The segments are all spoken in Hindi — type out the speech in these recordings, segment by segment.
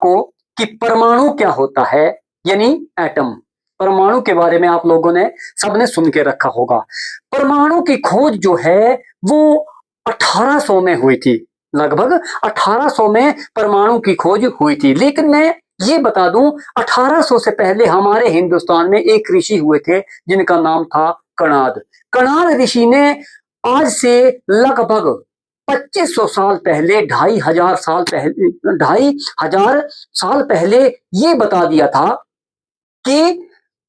को कि परमाणु क्या होता है, यानी एटम। परमाणु के बारे में आप लोगों ने सबने सुन के रखा होगा। परमाणु की खोज जो है वो 1800 में हुई थी, लगभग 1800 में परमाणु की खोज हुई थी। लेकिन मैं ये बता दूं, 1800 से पहले हमारे हिंदुस्तान में एक ऋषि हुए थे जिनका नाम था कणाद। कणाद ऋषि ने आज से लगभग 2500 साल पहले, 2500 साल पहले ये बता दिया था कि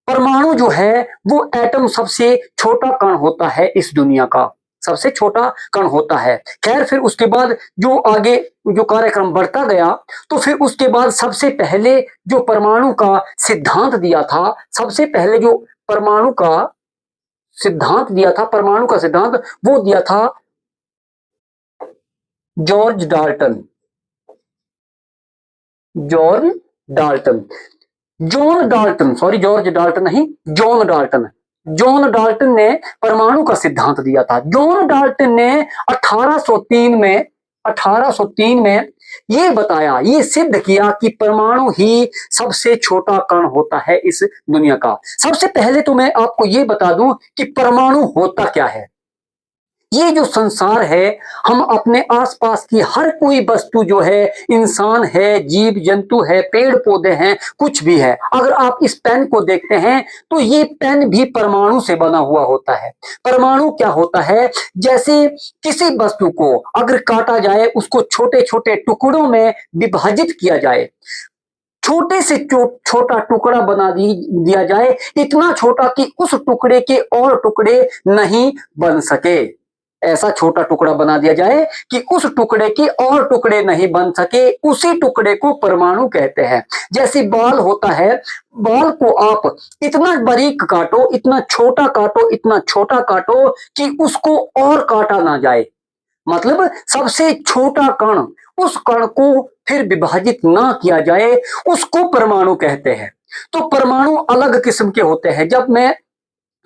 परमाणु जो है वो एटम सबसे छोटा कण होता है इस दुनिया का, सबसे छोटा कण होता है। खैर फिर उसके बाद जो आगे जो कार्यक्रम बढ़ता गया, तो फिर उसके बाद सबसे पहले जो परमाणु का सिद्धांत दिया था, सबसे पहले जो परमाणु का सिद्धांत दिया था, परमाणु का सिद्धांत वो दिया था George Dalton. George Dalton, John Dalton, sorry George Dalton नहीं, जॉन डाल्टन। जॉन डाल्टन ने परमाणु का सिद्धांत दिया था। जॉन डाल्टन ने 1803 में ये बताया, ये सिद्ध किया कि परमाणु ही सबसे छोटा कण होता है इस दुनिया का। सबसे पहले तो मैं आपको ये बता दूं कि परमाणु होता क्या है। ये जो संसार है, हम अपने आसपास की हर कोई वस्तु जो है, इंसान है, जीव जंतु है, पेड़ पौधे हैं, कुछ भी है, अगर आप इस पेन को देखते हैं तो ये पेन भी परमाणु से बना हुआ होता है। परमाणु क्या होता है, जैसे किसी वस्तु को अगर काटा जाए, उसको छोटे छोटे टुकड़ों में विभाजित किया जाए, छोटे से छोटा टुकड़ा बना दिया जाए, इतना छोटा कि उस टुकड़े के और टुकड़े नहीं बन सके। ऐसा छोटा टुकड़ा बना दिया जाए कि उस टुकड़े के और टुकड़े नहीं बन सके, उसी टुकड़े को परमाणु कहते हैं। जैसे बाल होता है, बाल को आप इतना बारीक काटो, इतना छोटा काटो, इतना छोटा काटो कि उसको और काटा ना जाए, मतलब सबसे छोटा कण, उस कण को फिर विभाजित ना किया जाए, उसको परमाणु कहते हैं। तो परमाणु अलग किस्म के होते हैं। जब मैं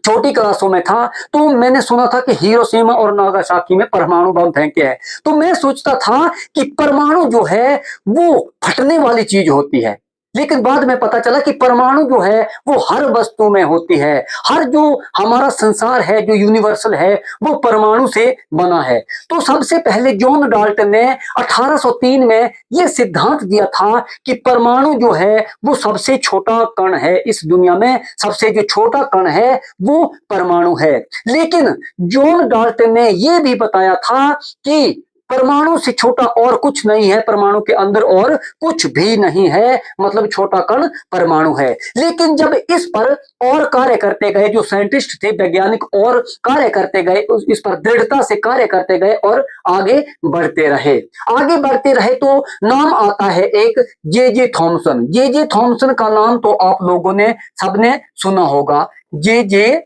छोटी क्लासों में था तो मैंने सुना था कि हिरोशिमा और नागासाकी में परमाणु बम फेंके हैं, तो मैं सोचता था कि परमाणु जो है वो फटने वाली चीज होती है। लेकिन बाद में पता चला कि परमाणु जो है वो हर वस्तु में होती है। हर जो हमारा संसार है, जो यूनिवर्सल है, वो परमाणु से बना है। तो सबसे पहले जॉन डाल्टन ने 1803 में यह सिद्धांत दिया था कि परमाणु जो है वो सबसे छोटा कण है इस दुनिया में, सबसे जो छोटा कण है वो परमाणु है। लेकिन जॉन डाल्टन ने यह भी बताया था कि परमाणु से छोटा और कुछ नहीं है, परमाणु के अंदर और कुछ भी नहीं है, मतलब छोटा कण परमाणु है। लेकिन जब इस पर और कार्य करते गए, जो साइंटिस्ट थे, वैज्ञानिक, और कार्य करते गए, इस पर दृढ़ता से कार्य करते गए और आगे बढ़ते रहे, आगे बढ़ते रहे, तो नाम आता है एक जे थॉमसन। जे थॉमसन का नाम तो आप लोगों ने सबने सुना होगा, जे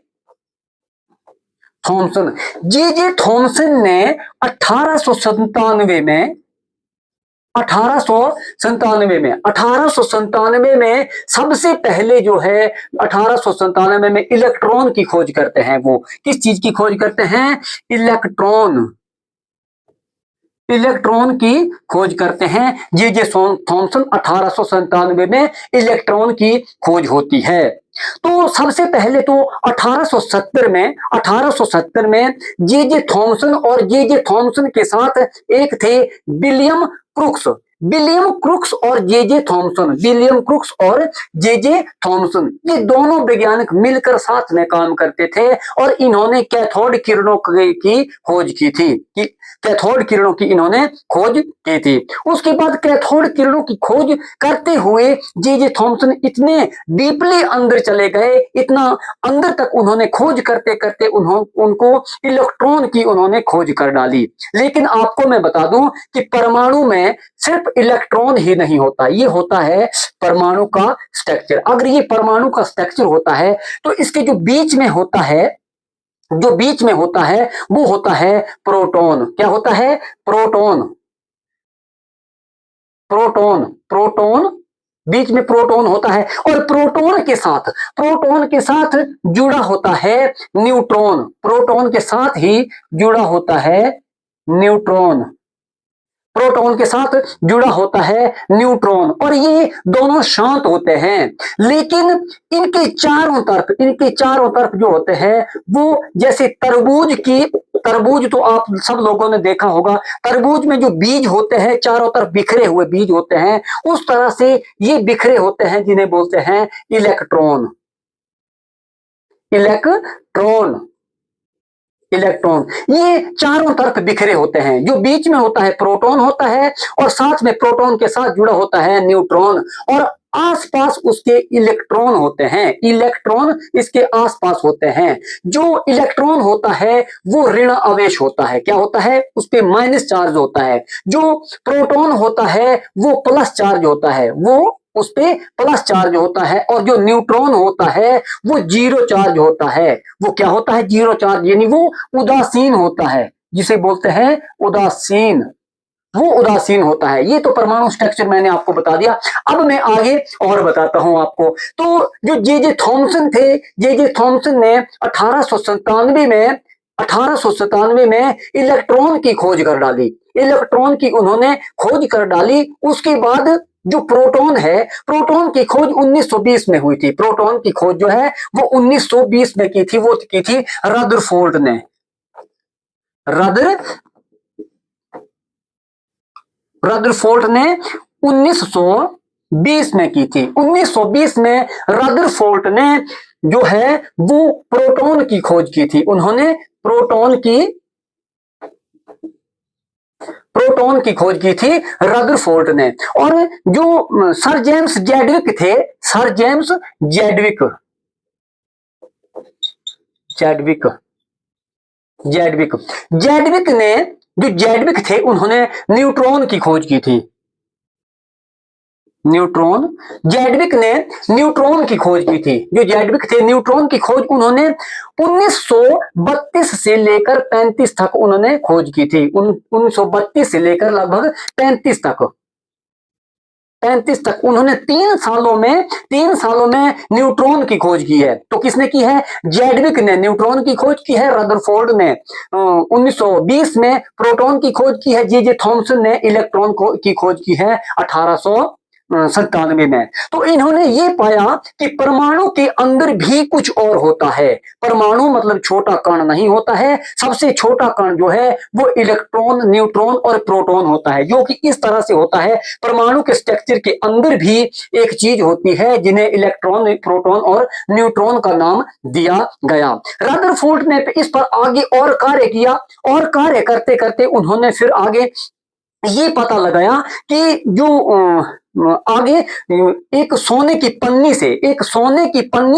थॉमसन। जे थॉमसन ने 1897 में 1897 में सबसे पहले जो है 1897 में इलेक्ट्रॉन की खोज करते हैं। वो किस चीज की खोज करते हैं? इलेक्ट्रॉन की खोज करते हैं। जे थॉमसन 1897 में इलेक्ट्रॉन की खोज होती है। तो सबसे पहले तो 1870 में जे थॉमसन, और जे थॉमसन के साथ एक थे विलियम क्रुक्स। विलियम क्रुक्स और जे थॉमसन, विलियम क्रुक्स और जे थॉमसन, ये दोनों वैज्ञानिक मिलकर साथ में काम करते थे और इन्होंने कैथोड किरणों की खोज की थी। कैथोड किरणों की इन्होंने खोज की थी। उसके बाद कैथोड किरणों की खोज करते हुए जे थॉमसन इतने डीपली अंदर चले गए, इतना अंदर तक उन्होंने खोज करते करते उनको इलेक्ट्रॉन की उन्होंने खोज कर डाली। लेकिन आपको मैं बता दूं कि परमाणु में सिर्फ इलेक्ट्रॉन ही नहीं होता, ये होता है परमाणु का स्ट्रक्चर। अगर ये परमाणु का स्ट्रक्चर होता है तो इसके जो बीच में होता है, वो होता है प्रोटॉन। क्या होता है? प्रोटॉन। प्रोटॉन बीच में प्रोटॉन होता है, और प्रोटॉन के साथ जुड़ा होता है न्यूट्रॉन। प्रोटॉन के साथ ही जुड़ा होता है न्यूट्रॉन। प्रोटॉन के साथ जुड़ा होता है न्यूट्रॉन, और ये दोनों शांत होते हैं। लेकिन इनके चारों तरफ जो होते हैं वो जैसे तरबूज तो आप सब लोगों ने देखा होगा, तरबूज में जो बीज होते हैं चारों तरफ बिखरे हुए बीज होते हैं, उस तरह से ये बिखरे होते हैं जिन्हें बोलते हैं इलेक्ट्रॉन। इलेक्ट्रॉन इलेक्ट्रॉन ये चारों तरफ बिखरे होते हैं। जो बीच में होता है प्रोटॉन होता है, और साथ में प्रोटॉन के साथ जुड़ा होता है न्यूट्रॉन, और आसपास उसके इलेक्ट्रॉन होते हैं। इलेक्ट्रॉन इसके आसपास होते हैं। जो इलेक्ट्रॉन होता है वो ऋण आवेश होता है। क्या होता है? उस पे माइनस चार्ज होता है। जो प्रोटॉन होता है वो प्लस चार्ज होता है, वो उस पे प्लस चार्ज होता है। और जो न्यूट्रॉन होता है वो जीरो चार्ज होता है। वो क्या होता है? जीरो चार्ज, यानी वो उदासीन होता है, जिसे बोलते हैं उदासीन। वो उदासीन होता है। ये तो परमाणु स्ट्रक्चर मैंने आपको बता दिया। अब मैं आगे और बताता हूं आपको। तो जो जे थॉमसन थे, जे थॉमसन ने 1897 में इलेक्ट्रॉन की खोज कर डाली। इलेक्ट्रॉन की उन्होंने खोज कर डाली। उसके बाद जो प्रोटॉन है, प्रोटॉन की खोज 1920 में हुई थी। प्रोटॉन की खोज जो है वो 1920 में की थी। वो की थी रदरफोर्ड ने। रदरफोर्ड ने 1920 में की थी। 1920 में रदरफोर्ड ने जो है वो प्रोटॉन की खोज की थी। उन्होंने प्रोटॉन की खोज की थी रदरफोर्ड ने। और जो सर जेम्स जैडविक थे, सर जेम्स जैडविक जैडविक जैडविक जैडविक ने जो जैडविक थे उन्होंने न्यूट्रॉन की खोज की थी। जैडविक ने न्यूट्रॉन की खोज की थी। जो जैडविक थे, न्यूट्रॉन की खोज उन्होंने 1932 से लेकर 35 तक उन्होंने खोज की थी। 1932 से लेकर लगभग 35 तक उन्होंने 3 सालों में न्यूट्रॉन की खोज की है। तो किसने की है? जैडविक ने न्यूट्रॉन की खोज की है। रदरफोर्ड ने 1920 में प्रोटॉन की खोज की है। जे थॉमसन ने इलेक्ट्रॉन की खोज की है 1897 में। तो इन्होंने ये पाया कि परमाणु के अंदर भी कुछ और होता है। परमाणु मतलब छोटा कण नहीं होता है। सबसे छोटा कण जो है वो इलेक्ट्रॉन, न्यूट्रॉन और प्रोटॉन होता है, जो कि इस तरह से होता है। परमाणु के स्ट्रक्चर के अंदर भी एक चीज होती है जिन्हें इलेक्ट्रॉन, प्रोटॉन और न्यूट्रॉन का नाम दिया गया। रदरफोर्ड ने इस पर आगे और कार्य किया, और कार्य करते करते उन्होंने फिर आगे ये पता लगाया कि जो आगे एक सोने की पन्नी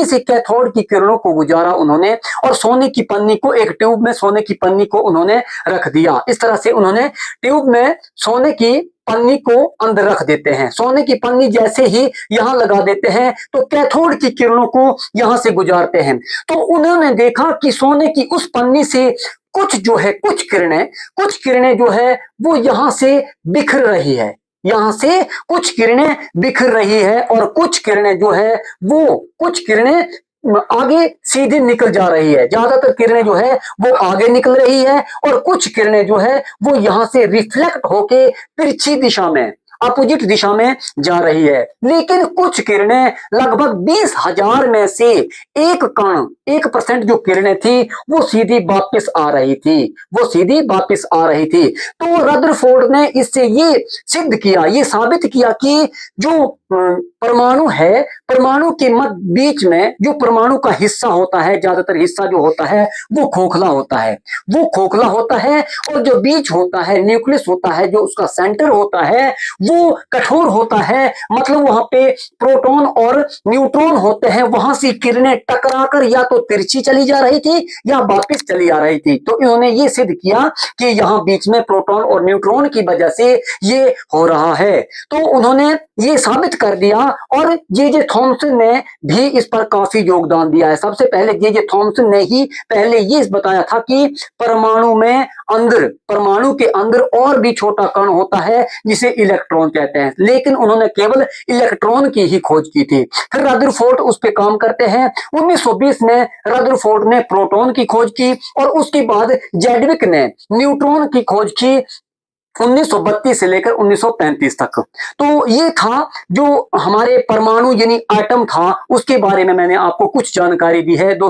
से कैथोड की किरणों को गुजारा उन्होंने, और सोने की पन्नी को एक ट्यूब में सोने की पन्नी को उन्होंने रख दिया। इस तरह से उन्होंने ट्यूब में सोने की पन्नी को अंदर रख देते हैं। सोने की पन्नी जैसे ही यहां लगा देते हैं तो कैथोड की किरणों को यहां से गुजारते हैं। तो उन्होंने देखा कि सोने की उस पन्नी से कुछ किरणें जो है वो यहां से बिखर रही है। यहां से कुछ किरणें बिखर रही है, और कुछ किरणें जो है वो कुछ किरणें आगे सीधे निकल जा रही है। ज्यादातर किरणें जो है वो आगे निकल रही है, और कुछ किरणें जो है वो यहां से रिफ्लेक्ट होके तिरछी दिशा में, अपोजिट दिशा में जा रही है। लेकिन कुछ किरणें, लगभग 20,000 में से 1% जो किरणें थी वो सीधी वापस आ रही थी। तो रदरफोर्ड ने इससे ये साबित किया कि जो परमाणु है, परमाणु के बीच में जो परमाणु का हिस्सा होता है, ज्यादातर हिस्सा जो होता है वो खोखला होता है, और जो बीच होता है, न्यूक्लियस होता है, जो उसका सेंटर होता है वो कठोर होता है। मतलब वहां पे प्रोटॉन और न्यूट्रॉन होते हैं, वहां से किरणें टकराकर या तो तिरछी चली जा रही थी या वापस चली आ रही थी। तो इन्होंने ये सिद्ध किया कि यहां बीच में प्रोटॉन और न्यूट्रॉन की वजह से ये हो रहा है। तो उन्होंने ये साबित कर दिया, और जे थॉमसन ने भी इस पर काफी योगदान दिया है। सबसे पहले जे थॉमसन ने ही पहले ये बताया था कि परमाणु के अंदर और भी छोटा कण होता है जिसे इलेक्ट्रॉन कहते हैं, लेकिन उन्होंने केवल इलेक्ट्रॉन की ही खोज की थी। फिर रदरफोर्ड उस पर काम करते हैं। 1920 में रदरफोर्ड ने प्रोटॉन की खोज की, और उसके बाद जैडविक ने न्यूट्रॉन की खोज की। 1932 से लेकर 1935 तक। तो ये था जो हमारे परमाणु यानी एटम था, उसके बारे में मैंने आपको कुछ जानकारी दी है दोस्तों।